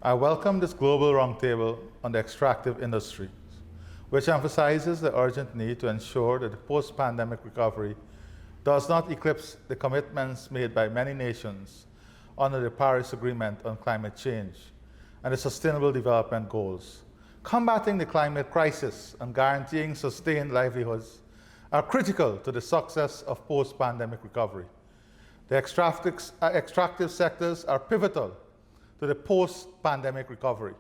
I welcome this global roundtable on the extractive industries, which emphasizes the urgent need to ensure that the post-pandemic recovery does not eclipse the commitments made by many nations under the Paris Agreement on climate change and the Sustainable Development Goals. Combating the climate crisis and guaranteeing sustained livelihoods are critical to the success of post-pandemic recovery. The extractive sectors are pivotal to the post-pandemic recovery.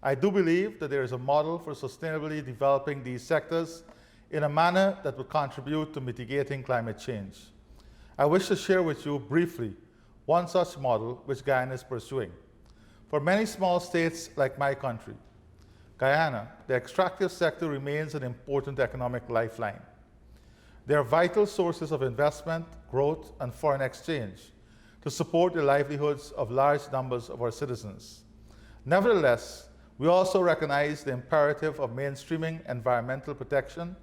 I do believe that there is a model for sustainably developing these sectors in a manner that will contribute to mitigating climate change. I wish to share with you briefly one such model which Guyana is pursuing. For many small states like my country, Guyana, the extractive sector remains an important economic lifeline. They are vital sources of investment, growth, and foreign exchange to support the livelihoods of large numbers of our citizens. Nevertheless, we also recognize the imperative of mainstreaming environmental protection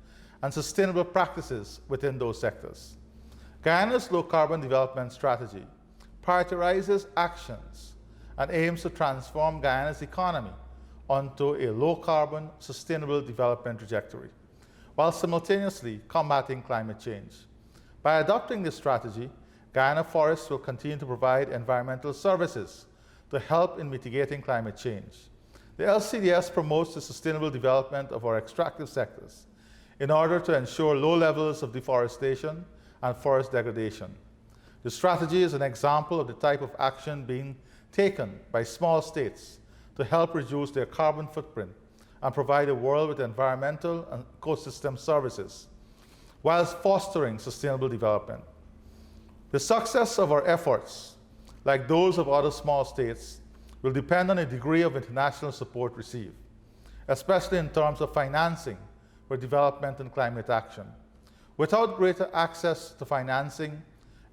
and sustainable practices within those sectors. Guyana's low-carbon development strategy prioritizes actions and aims to transform Guyana's economy onto a low-carbon, sustainable development trajectory, while simultaneously combating climate change. By adopting this strategy, Guyana Forests will continue to provide environmental services to help in mitigating climate change. The LCDS promotes the sustainable development of our extractive sectors in order to ensure low levels of deforestation and forest degradation. The strategy is an example of the type of action being taken by small states to help reduce their carbon footprint and provide a world with environmental and ecosystem services, whilst fostering sustainable development. The success of our efforts, like those of other small states, will depend on the degree of international support received, especially in terms of financing for development and climate action. Without greater access to financing,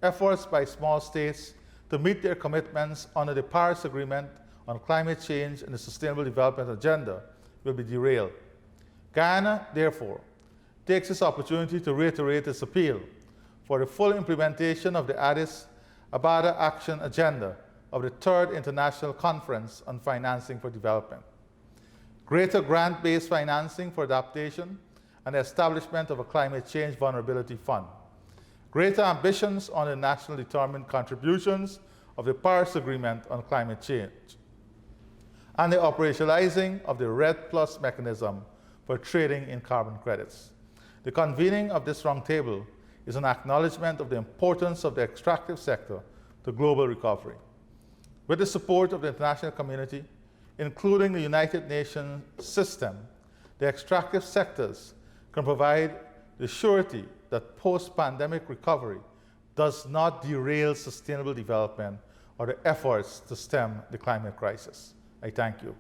efforts by small states to meet their commitments under the Paris Agreement on climate change and the Sustainable Development Agenda will be derailed. Guyana, therefore, takes this opportunity to reiterate its appeal for the full implementation of the Addis Ababa Action Agenda of the Third International Conference on Financing for Development, greater grant-based financing for adaptation and the establishment of a climate change vulnerability fund, greater ambitions on the nationally determined contributions of the Paris Agreement on climate change, and the operationalizing of the REDD+ mechanism for trading in carbon credits. The convening of this roundtable is an acknowledgement of the importance of the extractive sector to global recovery. With the support of the international community, including the United Nations system, the extractive sectors can provide the surety that post-pandemic recovery does not derail sustainable development or the efforts to stem the climate crisis. I thank you.